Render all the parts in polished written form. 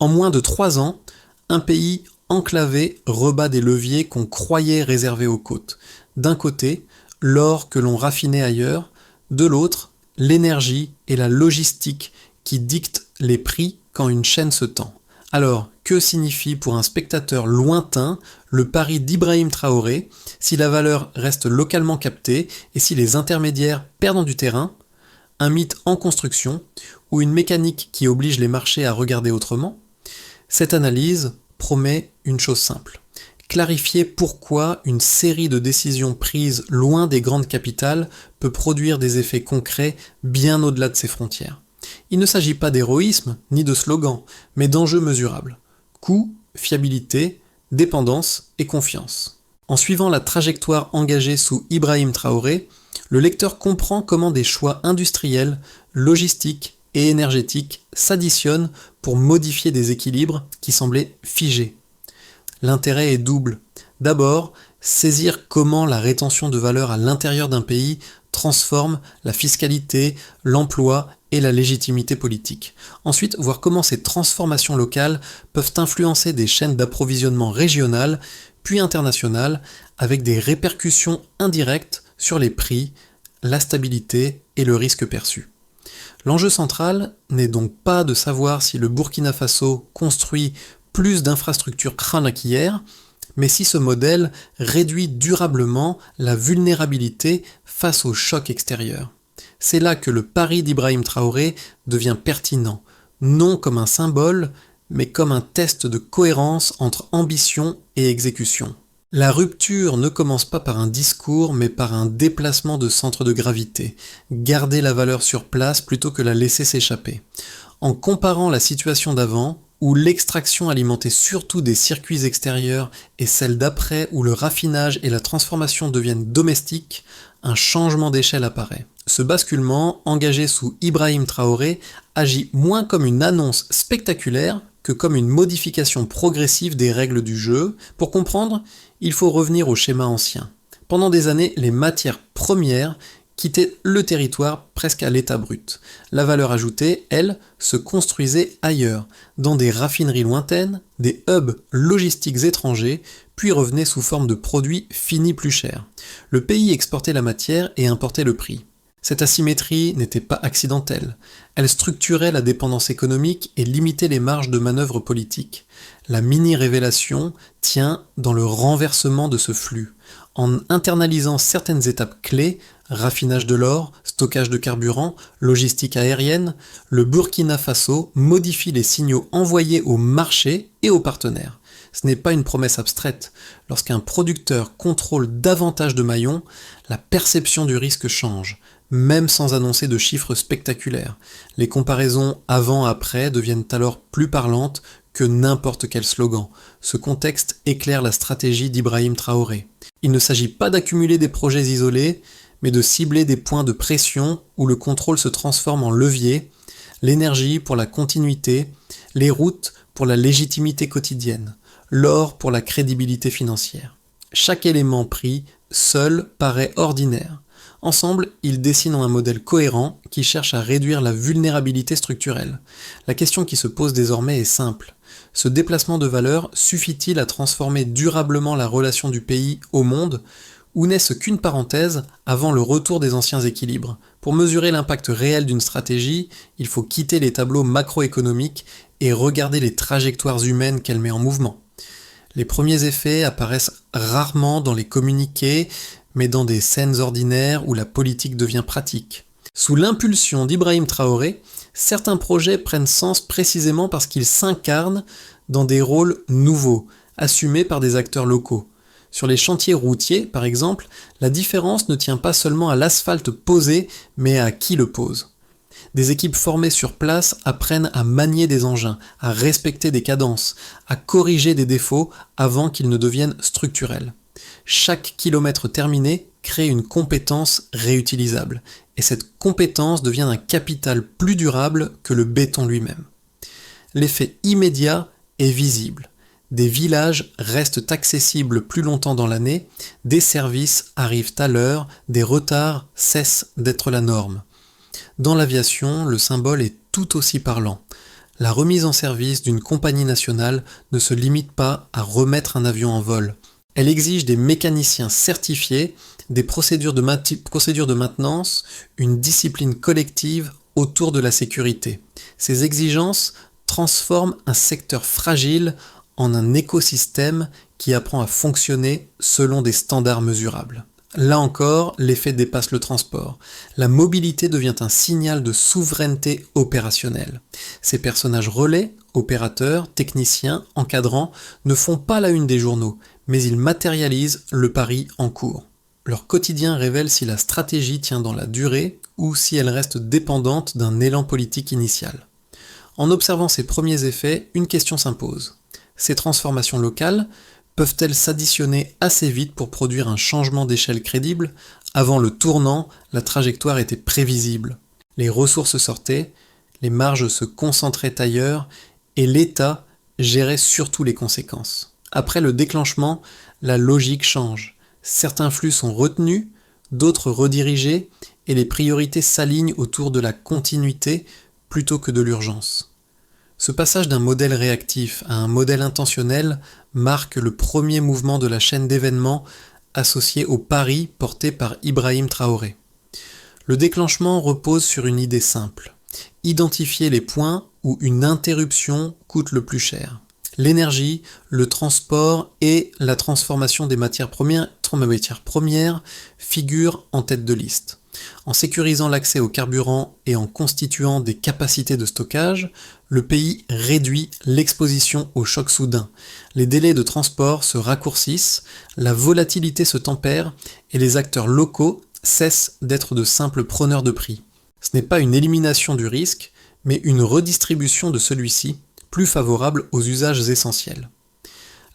En moins de 3 ans, un pays enclavé rebat des leviers qu'on croyait réservés aux côtes. D'un côté, l'or que l'on raffinait ailleurs, de l'autre, l'énergie et la logistique qui dictent les prix quand une chaîne se tend. Alors, que signifie pour un spectateur lointain le pari d'Ibrahim Traoré si la valeur reste localement captée et si les intermédiaires perdent du terrain? Un mythe en construction ou une mécanique qui oblige les marchés à regarder autrement? Cette analyse promet une chose simple: clarifier pourquoi une série de décisions prises loin des grandes capitales peut produire des effets concrets bien au-delà de ses frontières. Il ne s'agit pas d'héroïsme ni de slogan, mais d'enjeux mesurables. Coût, fiabilité, dépendance et confiance. En suivant la trajectoire engagée sous Ibrahim Traoré, le lecteur comprend comment des choix industriels, logistiques et énergétiques s'additionnent pour modifier des équilibres qui semblaient figés. L'intérêt est double. D'abord, saisir comment la rétention de valeur à l'intérieur d'un pays transforme la fiscalité, l'emploi et la légitimité politique. Ensuite, voir comment ces transformations locales peuvent influencer des chaînes d'approvisionnement régionales, puis internationales, avec des répercussions indirectes sur les prix, la stabilité et le risque perçu. L'enjeu central n'est donc pas de savoir si le Burkina Faso construit plus d'infrastructures crânes qu'hier, mais si ce modèle réduit durablement la vulnérabilité face aux chocs extérieurs. C'est là que le pari d'Ibrahim Traoré devient pertinent, non comme un symbole, mais comme un test de cohérence entre ambition et exécution. La rupture ne commence pas par un discours, mais par un déplacement de centre de gravité, garder la valeur sur place plutôt que la laisser s'échapper. En comparant la situation d'avant, où l'extraction alimentait surtout des circuits extérieurs, et celle d'après, où le raffinage et la transformation deviennent domestiques, un changement d'échelle apparaît. Ce basculement, engagé sous Ibrahim Traoré, agit moins comme une annonce spectaculaire que comme une modification progressive des règles du jeu. Pour comprendre, il faut revenir au schéma ancien. Pendant des années, les matières premières quittaient le territoire presque à l'état brut. La valeur ajoutée, elle, se construisait ailleurs, dans des raffineries lointaines, des hubs logistiques étrangers, puis revenait sous forme de produits finis plus chers. Le pays exportait la matière et importait le prix. Cette asymétrie n'était pas accidentelle. Elle structurait la dépendance économique et limitait les marges de manœuvre politique. La mini-révélation tient dans le renversement de ce flux. En internalisant certaines étapes clés, raffinage de l'or, stockage de carburant, logistique aérienne, le Burkina Faso modifie les signaux envoyés au marché et aux partenaires. Ce n'est pas une promesse abstraite. Lorsqu'un producteur contrôle davantage de maillons, la perception du risque change, même sans annoncer de chiffres spectaculaires. Les comparaisons avant-après deviennent alors plus parlantes que n'importe quel slogan. Ce contexte éclaire la stratégie d'Ibrahim Traoré. Il ne s'agit pas d'accumuler des projets isolés, mais de cibler des points de pression où le contrôle se transforme en levier, l'énergie pour la continuité, les routes pour la légitimité quotidienne, l'or pour la crédibilité financière. Chaque élément pris, seul, paraît ordinaire. Ensemble, ils dessinent un modèle cohérent qui cherche à réduire la vulnérabilité structurelle. La question qui se pose désormais est simple. Ce déplacement de valeur suffit-il à transformer durablement la relation du pays au monde, ou n'est-ce qu'une parenthèse avant le retour des anciens équilibres? Pour mesurer l'impact réel d'une stratégie, il faut quitter les tableaux macroéconomiques et regarder les trajectoires humaines qu'elle met en mouvement. Les premiers effets apparaissent rarement dans les communiqués, mais dans des scènes ordinaires où la politique devient pratique. Sous l'impulsion d'Ibrahim Traoré, certains projets prennent sens précisément parce qu'ils s'incarnent dans des rôles nouveaux, assumés par des acteurs locaux. Sur les chantiers routiers, par exemple, la différence ne tient pas seulement à l'asphalte posé, mais à qui le pose. Des équipes formées sur place apprennent à manier des engins, à respecter des cadences, à corriger des défauts avant qu'ils ne deviennent structurels. Chaque kilomètre terminé crée une compétence réutilisable, et cette compétence devient un capital plus durable que le béton lui-même. L'effet immédiat est visible. Des villages restent accessibles plus longtemps dans l'année, des services arrivent à l'heure, des retards cessent d'être la norme. Dans l'aviation, le symbole est tout aussi parlant. La remise en service d'une compagnie nationale ne se limite pas à remettre un avion en vol. Elle exige des mécaniciens certifiés, des procédures de maintenance, une discipline collective autour de la sécurité. Ces exigences transforment un secteur fragile en un écosystème qui apprend à fonctionner selon des standards mesurables. Là encore, l'effet dépasse le transport. La mobilité devient un signal de souveraineté opérationnelle. Ces personnages relais, opérateurs, techniciens, encadrants, ne font pas la une des journaux, mais ils matérialisent le pari en cours. Leur quotidien révèle si la stratégie tient dans la durée ou si elle reste dépendante d'un élan politique initial. En observant ces premiers effets, une question s'impose. Ces transformations locales peuvent-elles s'additionner assez vite pour produire un changement d'échelle crédible? Avant le tournant, la trajectoire était prévisible. Les ressources sortaient, les marges se concentraient ailleurs et l'État gérait surtout les conséquences. Après le déclenchement, la logique change. Certains flux sont retenus, d'autres redirigés et les priorités s'alignent autour de la continuité plutôt que de l'urgence. Ce passage d'un modèle réactif à un modèle intentionnel marque le premier mouvement de la chaîne d'événements associé au pari porté par Ibrahim Traoré. Le déclenchement repose sur une idée simple: identifier les points où une interruption coûte le plus cher. L'énergie, le transport et la transformation des matières premières figurent en tête de liste. En sécurisant l'accès au carburant et en constituant des capacités de stockage, le pays réduit l'exposition aux chocs soudains. Les délais de transport se raccourcissent, la volatilité se tempère et les acteurs locaux cessent d'être de simples preneurs de prix. Ce n'est pas une élimination du risque, mais une redistribution de celui-ci, plus favorable aux usages essentiels.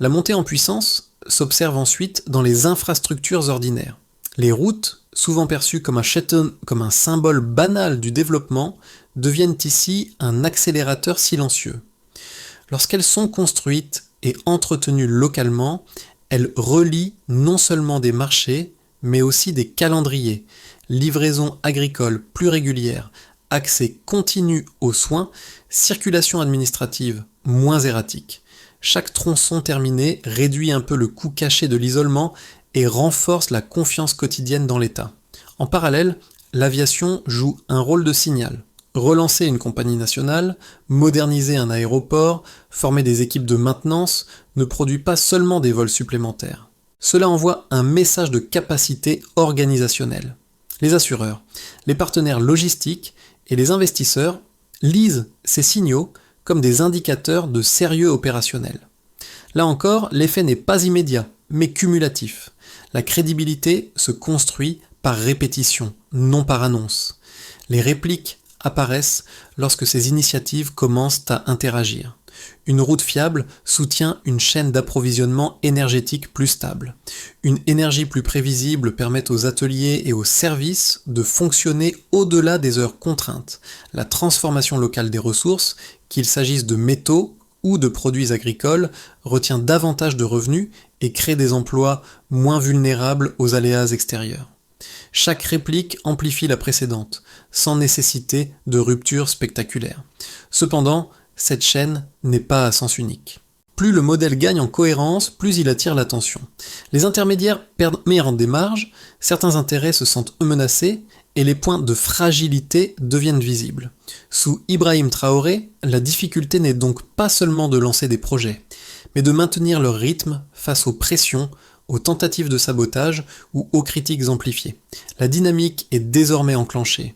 La montée en puissance s'observe ensuite dans les infrastructures ordinaires. Les routes, souvent perçues comme un symbole banal du développement, deviennent ici un accélérateur silencieux. Lorsqu'elles sont construites et entretenues localement, elles relient non seulement des marchés, mais aussi des calendriers, livraisons agricoles plus régulières, accès continu aux soins, circulation administrative moins erratique. Chaque tronçon terminé réduit un peu le coût caché de l'isolement et renforce la confiance quotidienne dans l'État. En parallèle, l'aviation joue un rôle de signal. Relancer une compagnie nationale, moderniser un aéroport, former des équipes de maintenance ne produit pas seulement des vols supplémentaires. Cela envoie un message de capacité organisationnelle. Les assureurs, les partenaires logistiques et les investisseurs lisent ces signaux comme des indicateurs de sérieux opérationnel. Là encore, l'effet n'est pas immédiat, mais cumulatif. La crédibilité se construit par répétition, non par annonce. Les répliques apparaissent lorsque ces initiatives commencent à interagir. Une route fiable soutient une chaîne d'approvisionnement énergétique plus stable. Une énergie plus prévisible permet aux ateliers et aux services de fonctionner au-delà des heures contraintes. La transformation locale des ressources, qu'il s'agisse de métaux ou de produits agricoles, retient davantage de revenus et crée des emplois moins vulnérables aux aléas extérieurs. Chaque réplique amplifie la précédente, sans nécessité de rupture spectaculaire. Cependant, cette chaîne n'est pas à sens unique. Plus le modèle gagne en cohérence, plus il attire l'attention. Les intermédiaires perdent des marges, certains intérêts se sentent menacés et les points de fragilité deviennent visibles. Sous Ibrahim Traoré, la difficulté n'est donc pas seulement de lancer des projets, mais de maintenir leur rythme face aux pressions, aux tentatives de sabotage ou aux critiques amplifiées. La dynamique est désormais enclenchée.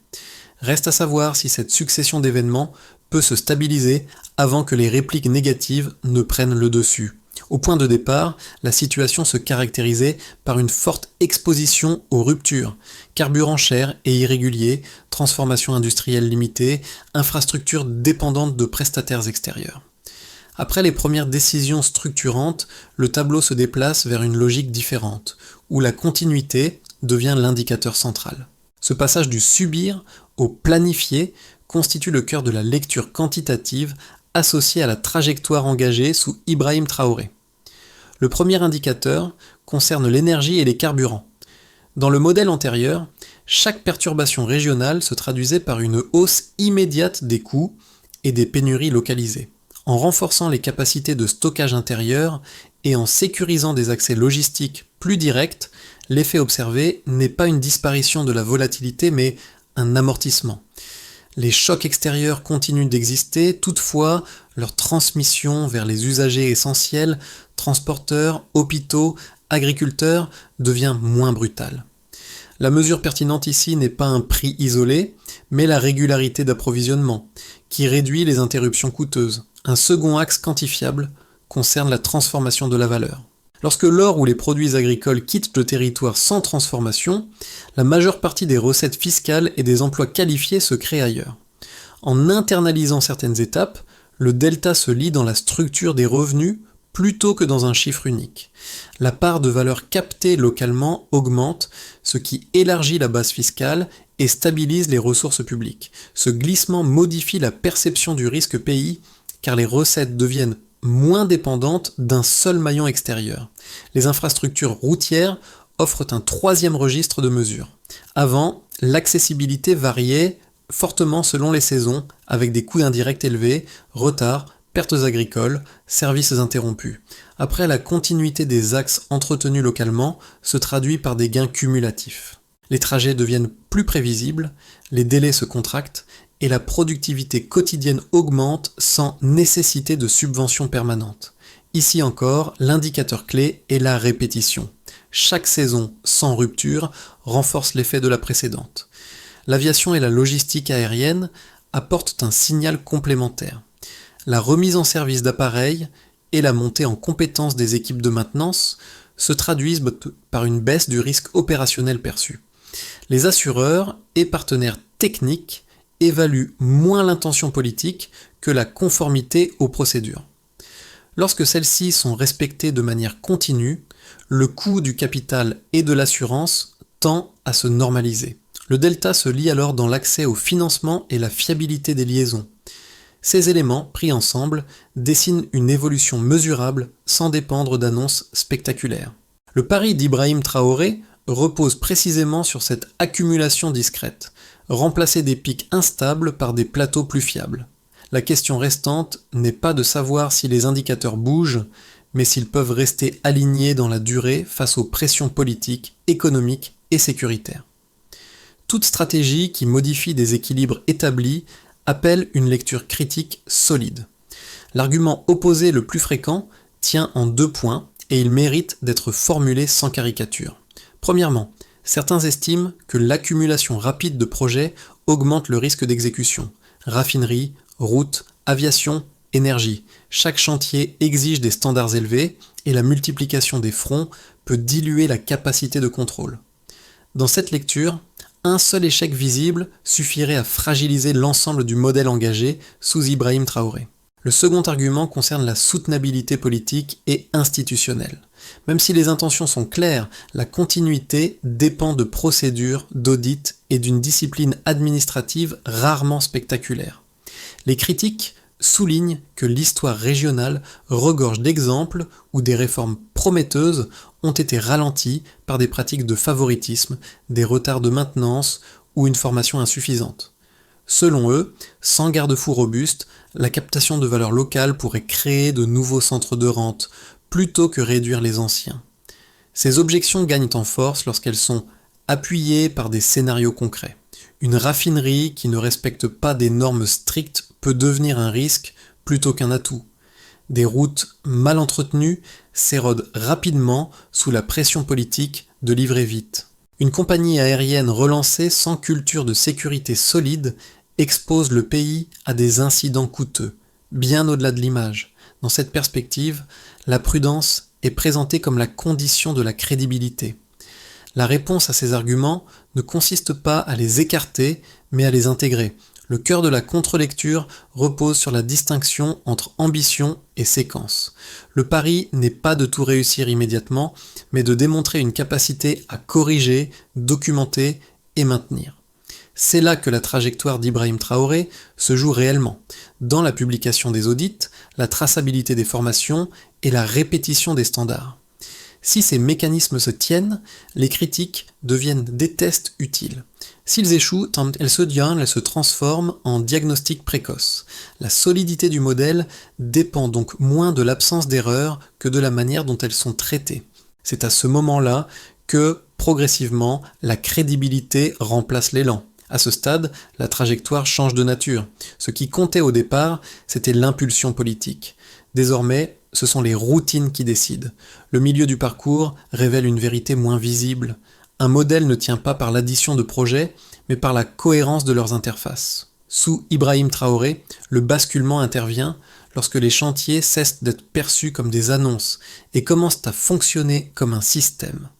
Reste à savoir si cette succession d'événements peut se stabiliser avant que les répliques négatives ne prennent le dessus. Au point de départ, la situation se caractérisait par une forte exposition aux ruptures, carburant cher et irrégulier, transformation industrielle limitée, infrastructures dépendantes de prestataires extérieurs. Après les premières décisions structurantes, le tableau se déplace vers une logique différente, où la continuité devient l'indicateur central. Ce passage du subir au planifier constitue le cœur de la lecture quantitative associée à la trajectoire engagée sous Ibrahim Traoré. Le premier indicateur concerne l'énergie et les carburants. Dans le modèle antérieur, chaque perturbation régionale se traduisait par une hausse immédiate des coûts et des pénuries localisées. En renforçant les capacités de stockage intérieur et en sécurisant des accès logistiques plus directs, l'effet observé n'est pas une disparition de la volatilité mais un amortissement. Les chocs extérieurs continuent d'exister, toutefois leur transmission vers les usagers essentiels, transporteurs, hôpitaux, agriculteurs, devient moins brutale. La mesure pertinente ici n'est pas un prix isolé, mais la régularité d'approvisionnement, qui réduit les interruptions coûteuses. Un second axe quantifiable concerne la transformation de la valeur. Lorsque l'or ou les produits agricoles quittent le territoire sans transformation, la majeure partie des recettes fiscales et des emplois qualifiés se créent ailleurs. En internalisant certaines étapes, le delta se lie dans la structure des revenus plutôt que dans un chiffre unique. La part de valeur captée localement augmente, ce qui élargit la base fiscale et stabilise les ressources publiques. Ce glissement modifie la perception du risque pays car les recettes deviennent moins dépendantes d'un seul maillon extérieur. Les infrastructures routières offrent un troisième registre de mesures. Avant, l'accessibilité variait fortement selon les saisons, avec des coûts indirects élevés, retards, pertes agricoles, services interrompus. Après, la continuité des axes entretenus localement se traduit par des gains cumulatifs. Les trajets deviennent plus prévisibles, les délais se contractent, et la productivité quotidienne augmente sans nécessité de subventions permanentes. Ici encore, l'indicateur clé est la répétition. Chaque saison sans rupture renforce l'effet de la précédente. L'aviation et la logistique aérienne apportent un signal complémentaire. La remise en service d'appareils et la montée en compétence des équipes de maintenance se traduisent par une baisse du risque opérationnel perçu. Les assureurs et partenaires techniques évaluent moins l'intention politique que la conformité aux procédures. Lorsque celles-ci sont respectées de manière continue, le coût du capital et de l'assurance tend à se normaliser. Le delta se lie alors dans l'accès au financement et la fiabilité des liaisons. Ces éléments, pris ensemble, dessinent une évolution mesurable sans dépendre d'annonces spectaculaires. Le pari d'Ibrahim Traoré repose précisément sur cette accumulation discrète, remplacer des pics instables par des plateaux plus fiables. La question restante n'est pas de savoir si les indicateurs bougent, mais s'ils peuvent rester alignés dans la durée face aux pressions politiques, économiques et sécuritaires. Toute stratégie qui modifie des équilibres établis appelle une lecture critique solide. L'argument opposé le plus fréquent tient en 2 points et il mérite d'être formulé sans caricature. Premièrement, certains estiment que l'accumulation rapide de projets augmente le risque d'exécution. Raffinerie, routes, aviation, énergie. Chaque chantier exige des standards élevés et la multiplication des fronts peut diluer la capacité de contrôle. Dans cette lecture, un seul échec visible suffirait à fragiliser l'ensemble du modèle engagé sous Ibrahim Traoré. Le second argument concerne la soutenabilité politique et institutionnelle. Même si les intentions sont claires, la continuité dépend de procédures, d'audits et d'une discipline administrative rarement spectaculaire. Les critiques soulignent que l'histoire régionale regorge d'exemples où des réformes prometteuses ont été ralenties par des pratiques de favoritisme, des retards de maintenance ou une formation insuffisante. Selon eux, sans garde-fou robuste, la captation de valeur locale pourrait créer de nouveaux centres de rente, plutôt que réduire les anciens. Ces objections gagnent en force lorsqu'elles sont appuyées par des scénarios concrets. Une raffinerie qui ne respecte pas des normes strictes peut devenir un risque plutôt qu'un atout. Des routes mal entretenues s'érodent rapidement sous la pression politique de livrer vite. Une compagnie aérienne relancée sans culture de sécurité solide expose le pays à des incidents coûteux, bien au-delà de l'image. Dans cette perspective, la prudence est présentée comme la condition de la crédibilité. La réponse à ces arguments ne consiste pas à les écarter, mais à les intégrer. Le cœur de la contre-lecture repose sur la distinction entre ambition et séquence. Le pari n'est pas de tout réussir immédiatement, mais de démontrer une capacité à corriger, documenter et maintenir. C'est là que la trajectoire d'Ibrahim Traoré se joue réellement, dans la publication des audits, la traçabilité des formations et la répétition des standards. Si ces mécanismes se tiennent, les critiques deviennent des tests utiles. S'ils échouent, elles se transforment en diagnostics précoces. La solidité du modèle dépend donc moins de l'absence d'erreurs que de la manière dont elles sont traitées. C'est à ce moment-là que, progressivement, la crédibilité remplace l'élan. À ce stade, la trajectoire change de nature. Ce qui comptait au départ, c'était l'impulsion politique. Désormais, ce sont les routines qui décident. Le milieu du parcours révèle une vérité moins visible. Un modèle ne tient pas par l'addition de projets, mais par la cohérence de leurs interfaces. Sous Ibrahim Traoré, le basculement intervient lorsque les chantiers cessent d'être perçus comme des annonces et commencent à fonctionner comme un système.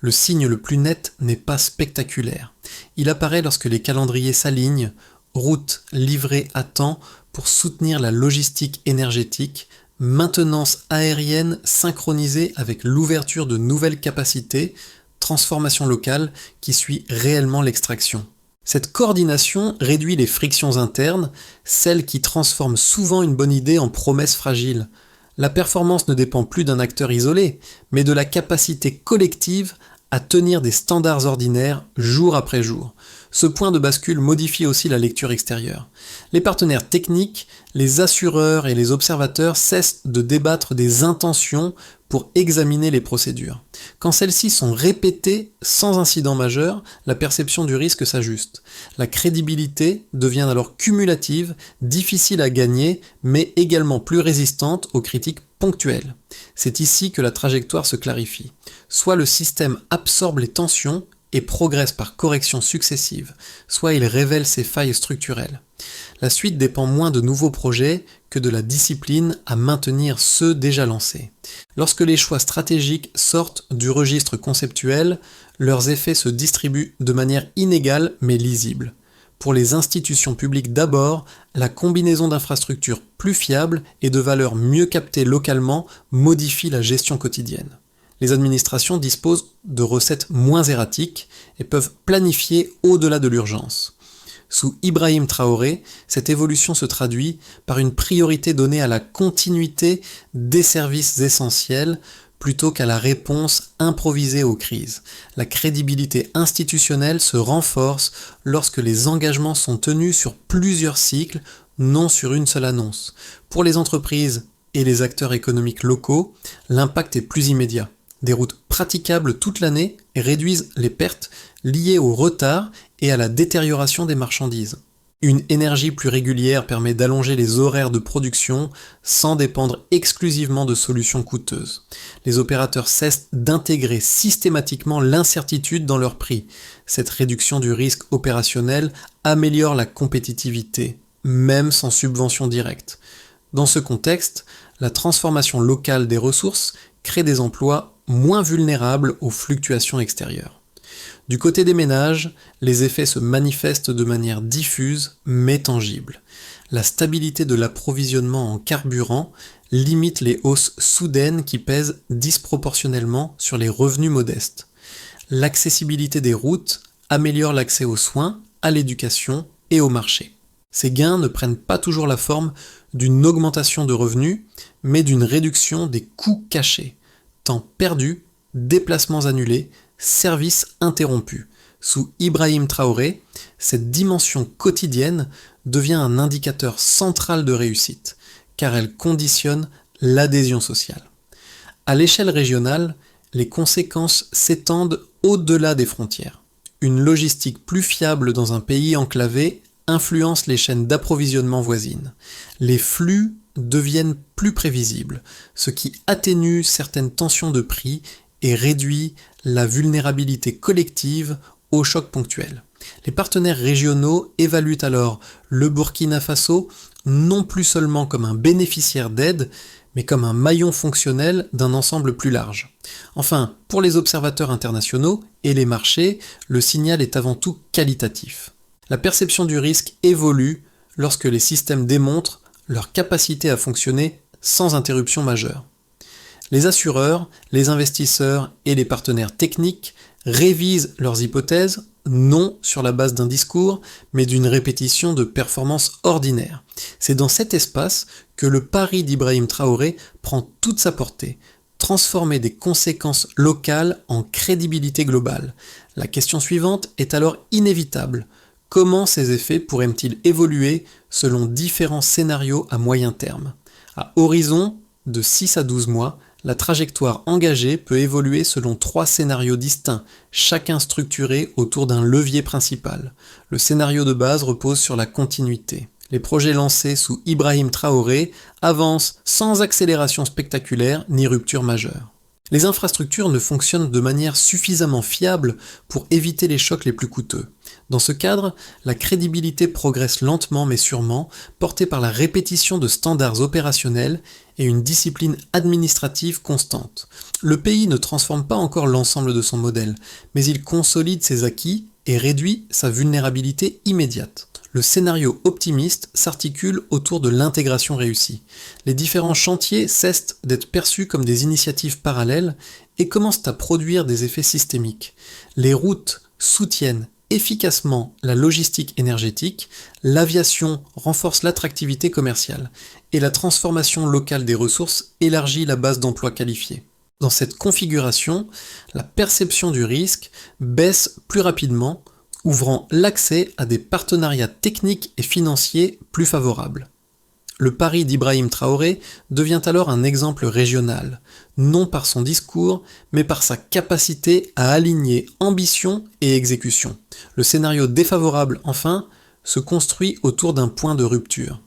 Le signe le plus net n'est pas spectaculaire. Il apparaît lorsque les calendriers s'alignent, routes livrées à temps pour soutenir la logistique énergétique, maintenance aérienne synchronisée avec l'ouverture de nouvelles capacités, transformation locale qui suit réellement l'extraction. Cette coordination réduit les frictions internes, celles qui transforment souvent une bonne idée en promesse fragile. La performance ne dépend plus d'un acteur isolé, mais de la capacité collective à tenir des standards ordinaires jour après jour. Ce point de bascule modifie aussi la lecture extérieure. Les partenaires techniques, les assureurs et les observateurs cessent de débattre des intentions pour examiner les procédures. Quand celles-ci sont répétées sans incident majeur, la perception du risque s'ajuste. La crédibilité devient alors cumulative, difficile à gagner, mais également plus résistante aux critiques ponctuelles. C'est ici que la trajectoire se clarifie. Soit le système absorbe les tensions et progresse par corrections successives, soit il révèle ses failles structurelles. La suite dépend moins de nouveaux projets que de la discipline à maintenir ceux déjà lancés. Lorsque les choix stratégiques sortent du registre conceptuel, leurs effets se distribuent de manière inégale mais lisible. Pour les institutions publiques d'abord, la combinaison d'infrastructures plus fiables et de valeurs mieux captées localement modifie la gestion quotidienne. Les administrations disposent de recettes moins erratiques et peuvent planifier au-delà de l'urgence. Sous Ibrahim Traoré, cette évolution se traduit par une priorité donnée à la continuité des services essentiels plutôt qu'à la réponse improvisée aux crises. La crédibilité institutionnelle se renforce lorsque les engagements sont tenus sur plusieurs cycles, non sur une seule annonce. Pour les entreprises et les acteurs économiques locaux, l'impact est plus immédiat. Des routes praticables toute l'année réduisent les pertes liées au retard et à la détérioration des marchandises. Une énergie plus régulière permet d'allonger les horaires de production sans dépendre exclusivement de solutions coûteuses. Les opérateurs cessent d'intégrer systématiquement l'incertitude dans leurs prix. Cette réduction du risque opérationnel améliore la compétitivité, même sans subvention directe. Dans ce contexte, la transformation locale des ressources crée des emplois moins vulnérables aux fluctuations extérieures. Du côté des ménages, les effets se manifestent de manière diffuse mais tangible. La stabilité de l'approvisionnement en carburant limite les hausses soudaines qui pèsent disproportionnellement sur les revenus modestes. L'accessibilité des routes améliore l'accès aux soins, à l'éducation et au marché. Ces gains ne prennent pas toujours la forme d'une augmentation de revenus, mais d'une réduction des coûts cachés. Temps perdu, déplacements annulés, services interrompus. Sous Ibrahim Traoré, cette dimension quotidienne devient un indicateur central de réussite, car elle conditionne l'adhésion sociale. À l'échelle régionale, les conséquences s'étendent au-delà des frontières. Une logistique plus fiable dans un pays enclavé influence les chaînes d'approvisionnement voisines. Les flux deviennent plus prévisibles, ce qui atténue certaines tensions de prix et réduit la vulnérabilité collective aux chocs ponctuels. Les partenaires régionaux évaluent alors le Burkina Faso non plus seulement comme un bénéficiaire d'aide, mais comme un maillon fonctionnel d'un ensemble plus large. Enfin, pour les observateurs internationaux et les marchés, le signal est avant tout qualitatif. La perception du risque évolue lorsque les systèmes démontrent leur capacité à fonctionner sans interruption majeure. Les assureurs, les investisseurs et les partenaires techniques révisent leurs hypothèses, non sur la base d'un discours, mais d'une répétition de performances ordinaires. C'est dans cet espace que le pari d'Ibrahim Traoré prend toute sa portée. transformer des conséquences locales en crédibilité globale. La question suivante est alors inévitable. Comment ces effets pourraient-ils évoluer selon différents scénarios à moyen terme ? À horizon de 6 à 12 mois, la trajectoire engagée peut évoluer selon 3 scénarios distincts, chacun structuré autour d'un levier principal. Le scénario de base repose sur la continuité. Les projets lancés sous Ibrahim Traoré avancent sans accélération spectaculaire ni rupture majeure. Les infrastructures ne fonctionnent de manière suffisamment fiable pour éviter les chocs les plus coûteux. Dans ce cadre, la crédibilité progresse lentement mais sûrement, portée par la répétition de standards opérationnels et une discipline administrative constante. Le pays ne transforme pas encore l'ensemble de son modèle, mais il consolide ses acquis et réduit sa vulnérabilité immédiate. Le scénario optimiste s'articule autour de l'intégration réussie. Les différents chantiers cessent d'être perçus comme des initiatives parallèles et commencent à produire des effets systémiques. Les routes soutiennent efficacement la logistique énergétique, l'aviation renforce l'attractivité commerciale et la transformation locale des ressources élargit la base d'emplois qualifiés. Dans cette configuration, la perception du risque baisse plus rapidement, ouvrant l'accès à des partenariats techniques et financiers plus favorables. Le pari d'Ibrahim Traoré devient alors un exemple régional, non par son discours, mais par sa capacité à aligner ambition et exécution. Le scénario défavorable, enfin, se construit autour d'un point de rupture.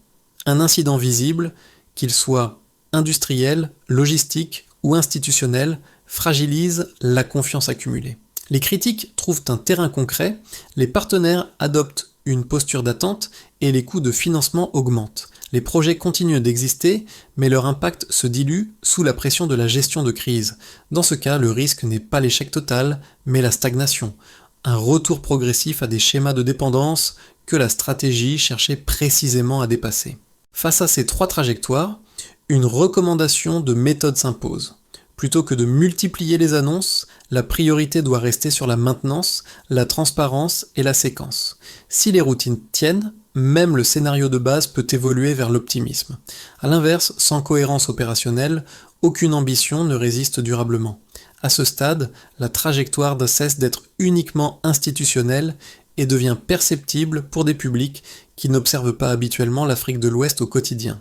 Un incident visible, qu'il soit industriel, logistique ou institutionnel, fragilise la confiance accumulée. Les critiques trouvent un terrain concret, les partenaires adoptent une posture d'attente et les coûts de financement augmentent. Les projets continuent d'exister, mais leur impact se dilue sous la pression de la gestion de crise. Dans ce cas, le risque n'est pas l'échec total, mais la stagnation, un retour progressif à des schémas de dépendance que la stratégie cherchait précisément à dépasser. Face à ces 3 trajectoires, une recommandation de méthode s'impose. Plutôt que de multiplier les annonces, la priorité doit rester sur la maintenance, la transparence et la séquence. Si les routines tiennent, même le scénario de base peut évoluer vers l'optimisme. A l'inverse, sans cohérence opérationnelle, aucune ambition ne résiste durablement. À ce stade, la trajectoire cesse d'être uniquement institutionnelle et devient perceptible pour des publics qui n'observent pas habituellement l'Afrique de l'Ouest au quotidien.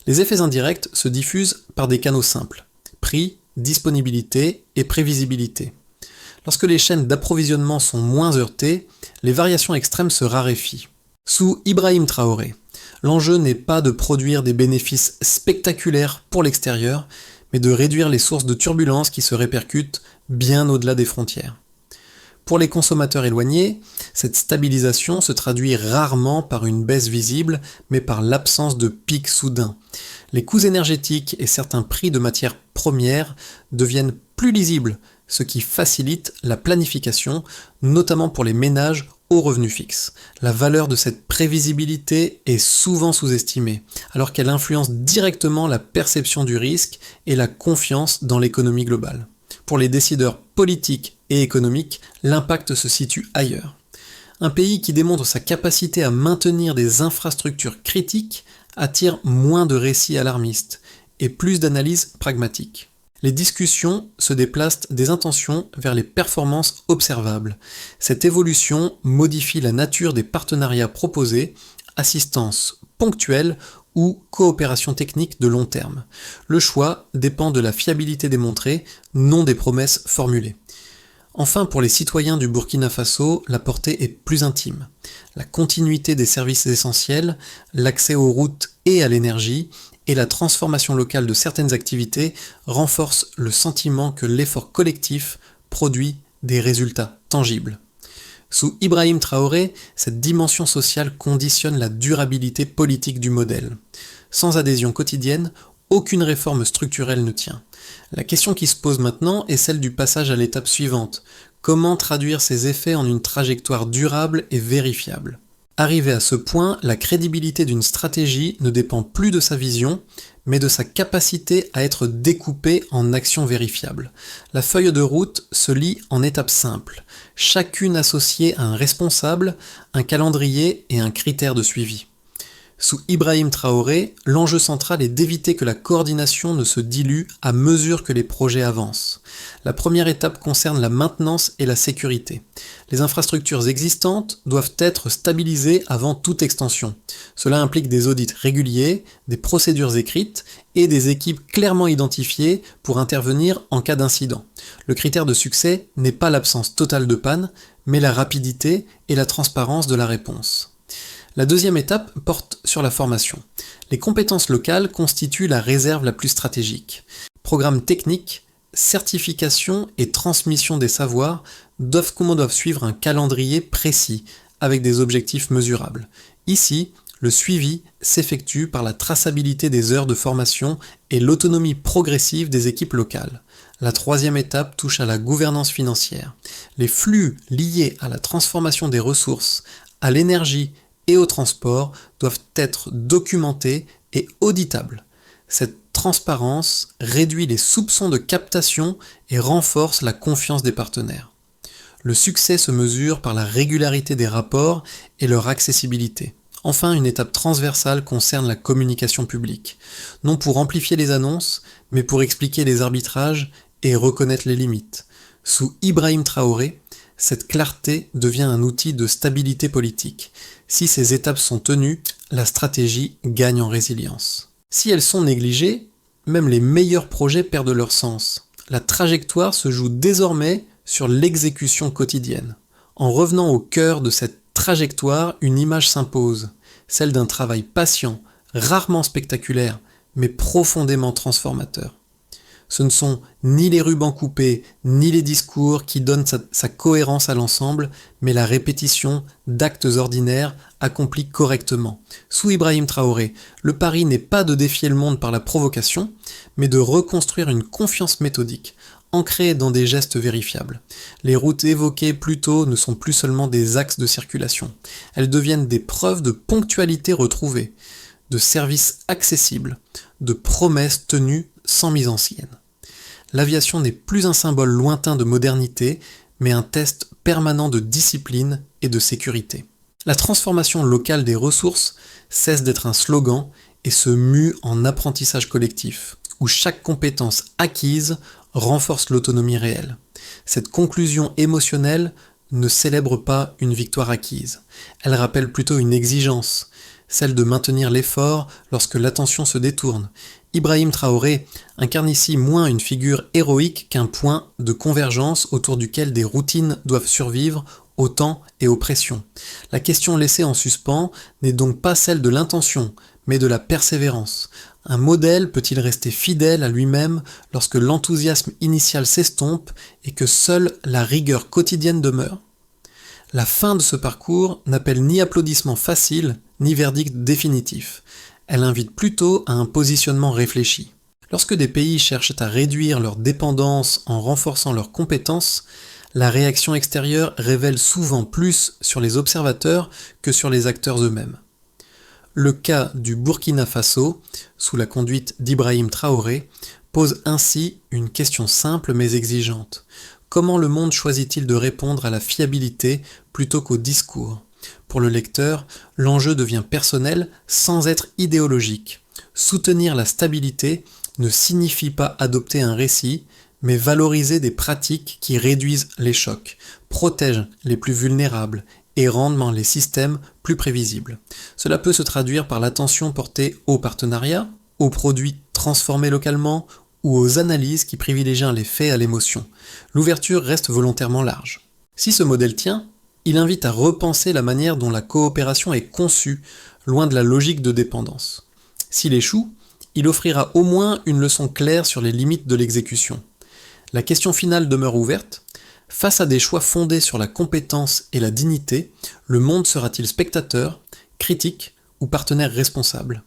Les effets indirects se diffusent par des canaux simples: prix, disponibilité et prévisibilité. Lorsque les chaînes d'approvisionnement sont moins heurtées, les variations extrêmes se raréfient. Sous Ibrahim Traoré, l'enjeu n'est pas de produire des bénéfices spectaculaires pour l'extérieur, mais de réduire les sources de turbulences qui se répercutent bien au-delà des frontières. Pour les consommateurs éloignés, cette stabilisation se traduit rarement par une baisse visible, mais par l'absence de pics soudains. Les coûts énergétiques et certains prix de matières premières deviennent plus lisibles, ce qui facilite la planification, notamment pour les ménages aux revenus fixes. La valeur de cette prévisibilité est souvent sous-estimée, alors qu'elle influence directement la perception du risque et la confiance dans l'économie globale. Pour les décideurs politiques et économiques, l'impact se situe ailleurs. Un pays qui démontre sa capacité à maintenir des infrastructures critiques attire moins de récits alarmistes et plus d'analyses pragmatiques. Les discussions se déplacent des intentions vers les performances observables. Cette évolution modifie la nature des partenariats proposés, assistance ponctuelle ou coopération technique de long terme. Le choix dépend de la fiabilité démontrée, non des promesses formulées. Enfin, pour les citoyens du Burkina Faso, la portée est plus intime. La continuité des services essentiels, l'accès aux routes et à l'énergie, et la transformation locale de certaines activités renforcent le sentiment que l'effort collectif produit des résultats tangibles. Sous Ibrahim Traoré, cette dimension sociale conditionne la durabilité politique du modèle. Sans adhésion quotidienne, aucune réforme structurelle ne tient. La question qui se pose maintenant est celle du passage à l'étape suivante. Comment traduire ces effets en une trajectoire durable et vérifiable ? Arrivé à ce point, la crédibilité d'une stratégie ne dépend plus de sa vision, mais de sa capacité à être découpée en actions vérifiables. La feuille de route se lit en étapes simples, chacune associée à un responsable, un calendrier et un critère de suivi. Sous Ibrahim Traoré, l'enjeu central est d'éviter que la coordination ne se dilue à mesure que les projets avancent. La première étape concerne la maintenance et la sécurité. Les infrastructures existantes doivent être stabilisées avant toute extension. Cela implique des audits réguliers, des procédures écrites et des équipes clairement identifiées pour intervenir en cas d'incident. Le critère de succès n'est pas l'absence totale de panne, mais la rapidité et la transparence de la réponse. La deuxième étape porte sur la formation. Les compétences locales constituent la réserve la plus stratégique. Programmes techniques, certification et transmission des savoirs doivent suivre un calendrier précis avec des objectifs mesurables. Ici, le suivi s'effectue par la traçabilité des heures de formation et l'autonomie progressive des équipes locales. La troisième étape touche à la gouvernance financière. Les flux liés à la transformation des ressources, à l'énergie et au transport doivent être documentés et auditables. Cette transparence réduit les soupçons de captation et renforce la confiance des partenaires. Le succès se mesure par la régularité des rapports et leur accessibilité. Enfin, une étape transversale concerne la communication publique, non pour amplifier les annonces, mais pour expliquer les arbitrages et reconnaître les limites. Sous Ibrahim Traoré, cette clarté devient un outil de stabilité politique. Si ces étapes sont tenues, la stratégie gagne en résilience. Si elles sont négligées, même les meilleurs projets perdent leur sens. La trajectoire se joue désormais sur l'exécution quotidienne. En revenant au cœur de cette trajectoire, une image s'impose, celle d'un travail patient, rarement spectaculaire, mais profondément transformateur. Ce ne sont ni les rubans coupés, ni les discours qui donnent sa cohérence à l'ensemble, mais la répétition d'actes ordinaires accomplis correctement. Sous Ibrahim Traoré, le pari n'est pas de défier le monde par la provocation, mais de reconstruire une confiance méthodique, ancrée dans des gestes vérifiables. Les routes évoquées plus tôt ne sont plus seulement des axes de circulation. Elles deviennent des preuves de ponctualité retrouvée, de services accessibles, de promesses tenues sans mise en scène. L'aviation n'est plus un symbole lointain de modernité, mais un test permanent de discipline et de sécurité. La transformation locale des ressources cesse d'être un slogan et se mue en apprentissage collectif, où chaque compétence acquise renforce l'autonomie réelle. Cette conclusion émotionnelle ne célèbre pas une victoire acquise. Elle rappelle plutôt une exigence, celle de maintenir l'effort lorsque l'attention se détourne. Ibrahim Traoré incarne ici moins une figure héroïque qu'un point de convergence autour duquel des routines doivent survivre au temps et aux pressions. La question laissée en suspens n'est donc pas celle de l'intention, mais de la persévérance. Un modèle peut-il rester fidèle à lui-même lorsque l'enthousiasme initial s'estompe et que seule la rigueur quotidienne demeure ? La fin de ce parcours n'appelle ni applaudissement facile, ni verdict définitif. Elle invite plutôt à un positionnement réfléchi. Lorsque des pays cherchent à réduire leur dépendance en renforçant leurs compétences, la réaction extérieure révèle souvent plus sur les observateurs que sur les acteurs eux-mêmes. Le cas du Burkina Faso, sous la conduite d'Ibrahim Traoré, pose ainsi une question simple mais exigeante. Comment le monde choisit-il de répondre à la fiabilité plutôt qu'au discours ? Pour le lecteur, l'enjeu devient personnel sans être idéologique. Soutenir la stabilité ne signifie pas adopter un récit, mais valoriser des pratiques qui réduisent les chocs, protègent les plus vulnérables et rendent les systèmes plus prévisibles. Cela peut se traduire par l'attention portée aux partenariats, aux produits transformés localement ou aux analyses qui privilégient les faits à l'émotion. L'ouverture reste volontairement large. Si ce modèle tient, il invite à repenser la manière dont la coopération est conçue, loin de la logique de dépendance. S'il échoue, il offrira au moins une leçon claire sur les limites de l'exécution. La question finale demeure ouverte. Face à des choix fondés sur la compétence et la dignité, le monde sera-t-il spectateur, critique ou partenaire responsable ?